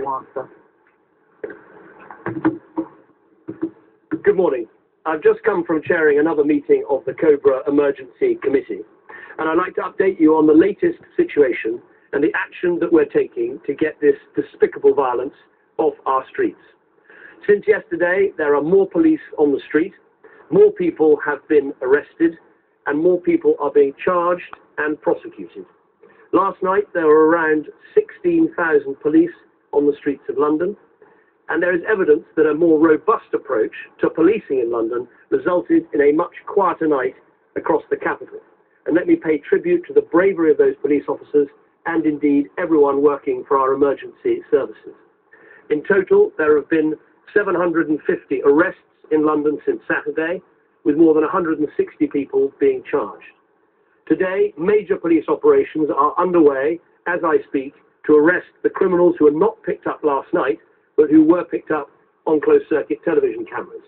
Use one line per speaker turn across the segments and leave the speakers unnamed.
Master.
Good morning. I've just come from chairing another meeting of the Cobra Emergency Committee, and I'd like to update you on the latest situation and the action that we're taking to get this despicable violence off our streets. Since yesterday, there are more police on the street, more people have been arrested, and more people are being charged and prosecuted. Last night, there were around 16,000 police on the streets of London, and there is evidence that a more robust approach to policing in London resulted in a much quieter night across the capital. And let me pay tribute to the bravery of those police officers and indeed everyone working for our emergency services. In total, there have been 750 arrests in London since Saturday, with more than 160 people being charged. Today, major police operations are underway as I speak to arrest the criminals who were not picked up last night, but who were picked up on closed-circuit television cameras.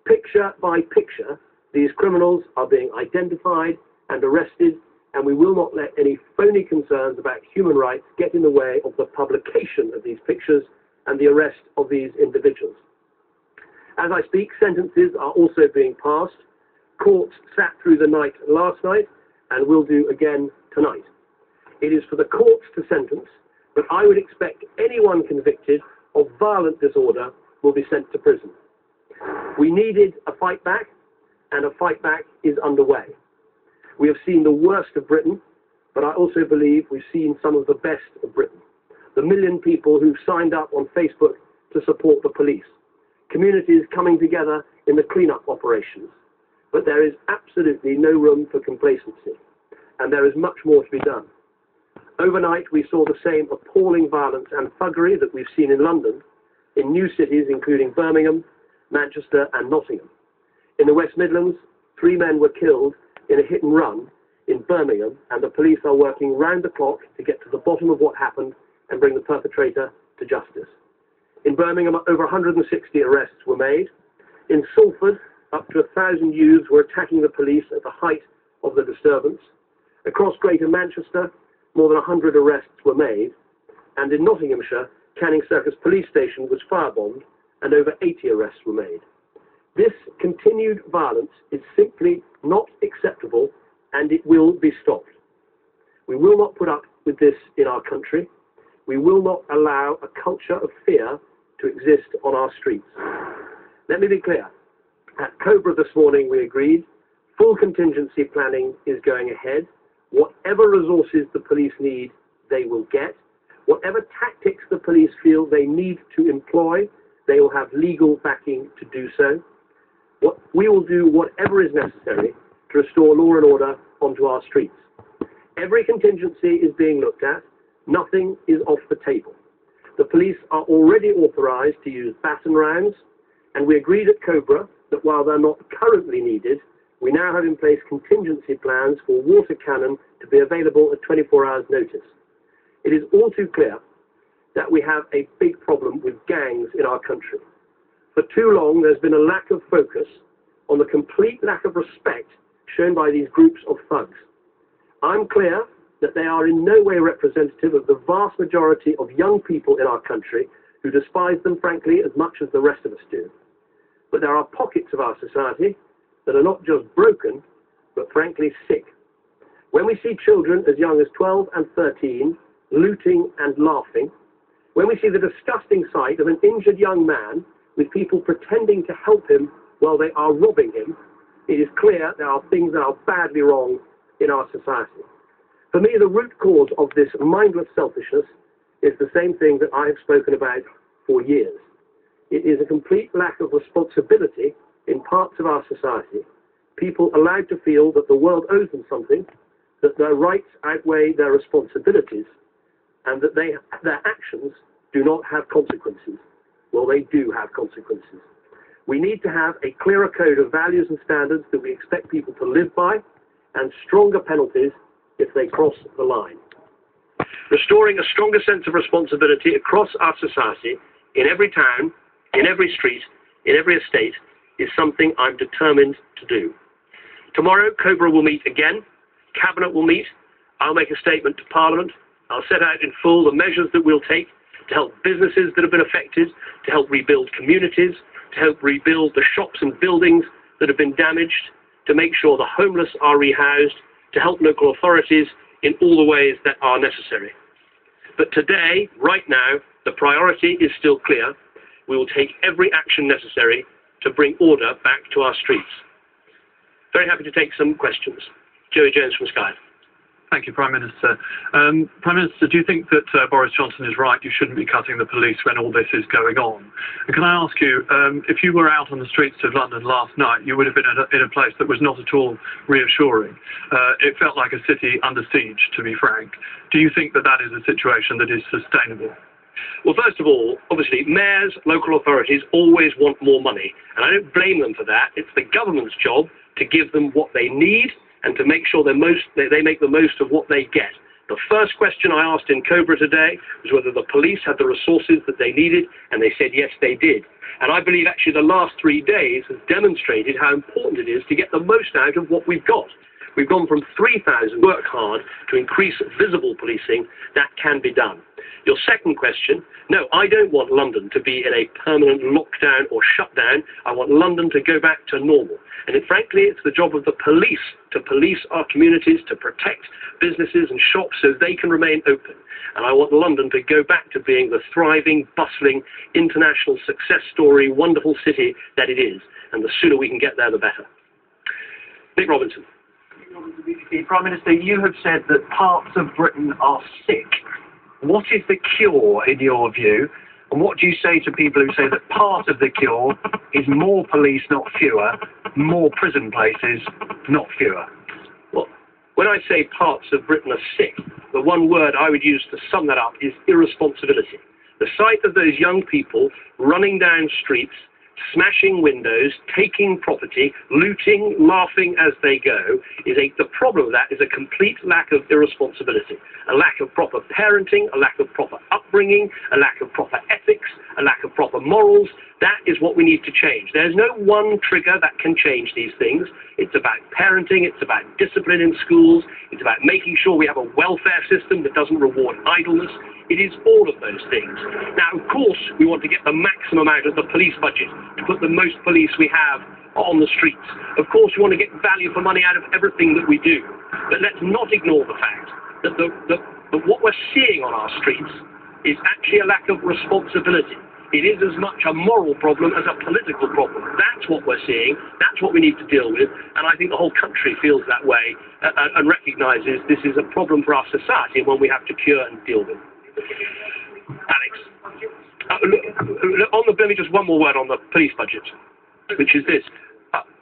Picture by picture, these criminals are being identified and arrested, and we will not let any phony concerns about human rights get in the way of the publication of these pictures and the arrest of these individuals. As I speak, sentences are also being passed. Courts sat through the night last night and will do again tonight. It is for the courts to sentence, but I would expect anyone convicted of violent disorder will be sent to prison. We needed a fight back, and a fight back is underway. We have seen the worst of Britain, but I also believe we've seen some of the best of Britain. The million people who've signed up on Facebook to support the police. Communities coming together in the clean-up operations. But there is absolutely no room for complacency, and there is much more to be done. Overnight, we saw the same appalling violence and thuggery that we've seen in London, in new cities including Birmingham, Manchester and Nottingham. In the West Midlands, 3 men were killed in a hit and run in Birmingham, and the police are working round the clock to get to the bottom of what happened and bring the perpetrator to justice. In Birmingham, over 160 arrests were made. In Salford, up to 1,000 youths were attacking the police at the height of the disturbance. Across Greater Manchester, more than 100 arrests were made. And in Nottinghamshire, Canning Circus Police Station was firebombed and over 80 arrests were made. This continued violence is simply not acceptable, and it will be stopped. We will not put up with this in our country. We will not allow a culture of fear to exist on our streets. Let me be clear. At Cobra this morning, we agreed full contingency planning is going ahead. Whatever resources the police need, they will get. Whatever tactics the police feel they need to employ, they will have legal backing to do so. We will do whatever is necessary to restore law and order onto our streets. Every contingency is being looked at. Nothing is off the table. The police are already authorised to use baton rounds, and we agreed at Cobra that while they're not currently needed, we now have in place contingency plans for water cannon to be available at 24 hours notice. It is all too clear that we have a big problem with gangs in our country. For too long, there's been a lack of focus on the complete lack of respect shown by these groups of thugs. I'm clear that they are in no way representative of the vast majority of young people in our country who despise them, frankly, as much as the rest of us do. But there are pockets of our society that are not just broken, but frankly sick. When we see children as young as 12 and 13 looting and laughing, when we see the disgusting sight of an injured young man with people pretending to help him while they are robbing him, it is clear there are things that are badly wrong in our society. For me, the root cause of this mindless selfishness is the same thing that I have spoken about for years. It is a complete lack of responsibility in parts of our society, people allowed to feel that the world owes them something, that their rights outweigh their responsibilities, and that their actions do not have consequences. Well, they do have consequences. We need to have a clearer code of values and standards that we expect people to live by, and stronger penalties if they cross the line. Restoring a stronger sense of responsibility across our society, in every town, in every street, in every estate, is something I'm determined to do. Tomorrow, Cobra will meet again. Cabinet will meet. I'll make a statement to Parliament. I'll set out in full the measures that we'll take to help businesses that have been affected, to help rebuild communities, to help rebuild the shops and buildings that have been damaged, to make sure the homeless are rehoused, to help local authorities in all the ways that are necessary. But today, right now, the priority is still clear. We will take every action necessary to bring order back to our streets. Very happy to take some questions. Joey Jones from Sky.
Thank you, Prime Minister. Prime Minister, do you think that Boris Johnson is right? You shouldn't be cutting the police when all this is going on. And can I ask you, if you were out on the streets of London last night, you would have been in a place that was not at all reassuring. It felt like a city under siege, to be frank. Do you think that that is a situation that is sustainable?
Well, first of all, obviously, mayors, local authorities always want more money. And I don't blame them for that. It's the government's job to give them what they need and to make sure they make the most of what they get. The first question I asked in Cobra today was whether the police had the resources that they needed, and they said yes, they did. And I believe actually the last 3 days has demonstrated how important it is to get the most out of what we've got. We've gone from 3,000 work hard to increase visible policing. That can be done. Your second question, no, I don't want London to be in a permanent lockdown or shutdown. I want London to go back to normal. And frankly, it's the job of the police to police our communities, to protect businesses and shops so they can remain open. And I want London to go back to being the thriving, bustling, international success story, wonderful city that it is. And the sooner we can get there, the better. Nick Robinson.
Prime Minister, you have said that parts of Britain are sick. What is the cure in your view? And what do you say to people who say that part of the cure is more police, not fewer, more prison places, not fewer?
Well, when I say parts of Britain are sick, the one word I would use to sum that up is irresponsibility. The sight of those young people running down streets, smashing windows, taking property, looting, laughing as they go, the problem of that is a complete lack of irresponsibility, a lack of proper parenting, a lack of proper upbringing, a lack of proper ethics, a lack of proper morals. That is what we need to change. There's no one trigger that can change these things. It's about parenting, it's about discipline in schools, it's about making sure we have a welfare system that doesn't reward idleness. It is all of those things. Now, of course, we want to get the maximum out of the police budget, to put the most police we have on the streets. Of course, we want to get value for money out of everything that we do. But let's not ignore the fact that, that what we're seeing on our streets is actually a lack of responsibility. It is as much a moral problem as a political problem. That's what we're seeing. That's what we need to deal with. And I think the whole country feels that way and recognises this is a problem for our society and one we have to cure and deal with. Alex, let me just one more word on the police budget, which is this.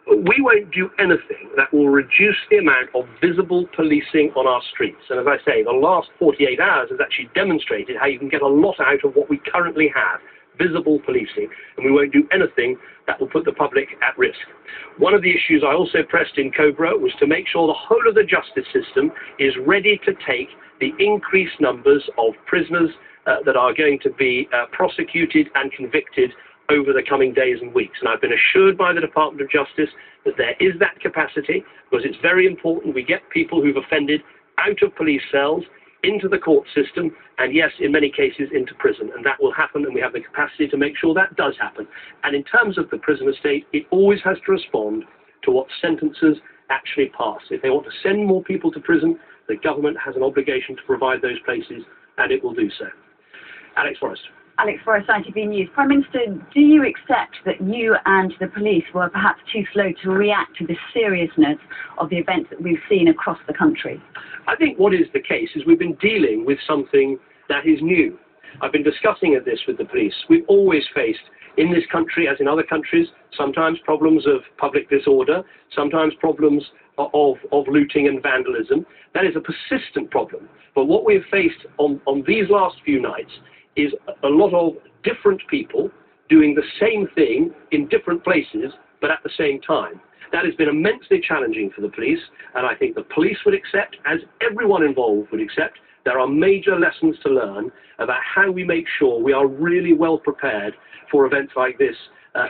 We won't do anything that will reduce the amount of visible policing on our streets. And as I say, the last 48 hours has actually demonstrated how you can get a lot out of what we currently have, visible policing, and we won't do anything that will put the public at risk. One of the issues I also pressed in Cobra was to make sure the whole of the justice system is ready to take the increased numbers of prisoners that are going to be prosecuted and convicted over the coming days and weeks. And I've been assured by the Department of Justice that there is that capacity, because it's very important we get people who've offended out of police cells, into the court system, and yes, in many cases, into prison. And that will happen, and we have the capacity to make sure that does happen. And in terms of the prison estate, it always has to respond to what sentences actually pass. If they want to send more people to prison, the government has an obligation to provide those places, and it will do so. Alex Forrest.
Alex Forrest, ITV News. Prime Minister, do you accept that you and the police were perhaps too slow to react to the seriousness of the events that we've seen across the country?
I think what is the case is we've been dealing with something that is new. I've been discussing this with the police. We've always faced, in this country as in other countries, sometimes problems of public disorder, sometimes problems of looting and vandalism. That is a persistent problem. But what we've faced on these last few nights is a lot of different people doing the same thing in different places, but at the same time. That has been immensely challenging for the police, and I think the police would accept, as everyone involved would accept, there are major lessons to learn about how we make sure we are really well prepared for events like this,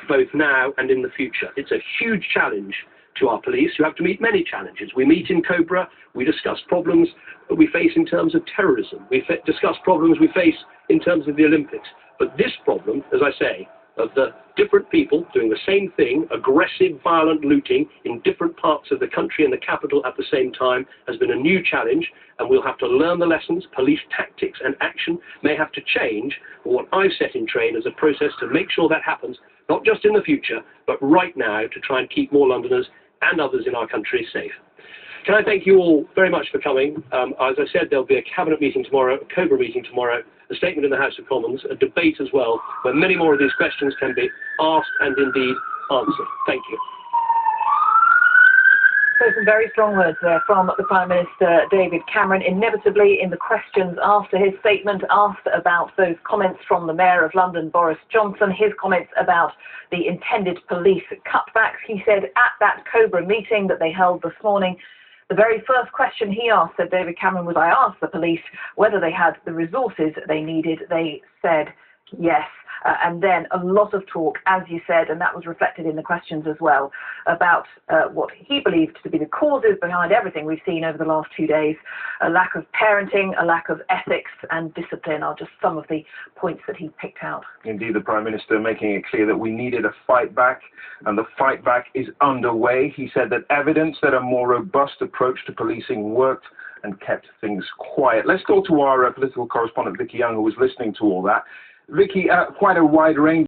both now and in the future. It's a huge challenge to our police, who have to meet many challenges. We meet in Cobra, we discuss problems we face in terms of terrorism, we discuss problems we face in terms of the Olympics. But this problem, as I say, of the different people doing the same thing, aggressive, violent looting in different parts of the country and the capital at the same time, has been a new challenge, and we'll have to learn the lessons. Police tactics and action may have to change, but what I've set in train is a process to make sure that happens, not just in the future, but right now, to try and keep more Londoners and others in our country safe. Can I thank you all very much for coming? As I said, there'll be a cabinet meeting tomorrow, a COBRA meeting tomorrow, a statement in the House of Commons, a debate as well, where many more of these questions can be asked and indeed answered. Thank you.
So some very strong words there from the Prime Minister David Cameron. Inevitably, in the questions after his statement, asked about those comments from the Mayor of London, Boris Johnson, his comments about the intended police cutbacks. He said at that COBRA meeting that they held this morning, the very first question he asked, said David Cameron, was, I asked the police whether they had the resources they needed. They said yes. And then a lot of talk, as you said, and that was reflected in the questions as well, about what he believed to be the causes behind everything we've seen over the last 2 days. A lack of parenting, a lack of ethics and discipline are just some of the points that he picked out.
Indeed, the Prime Minister making it clear that we needed a fight back, and the fight back is underway. He said that evidence that a more robust approach to policing worked and kept things quiet. Let's go to our political correspondent, Vicky Young, who was listening to all that. Vicky, quite a wide range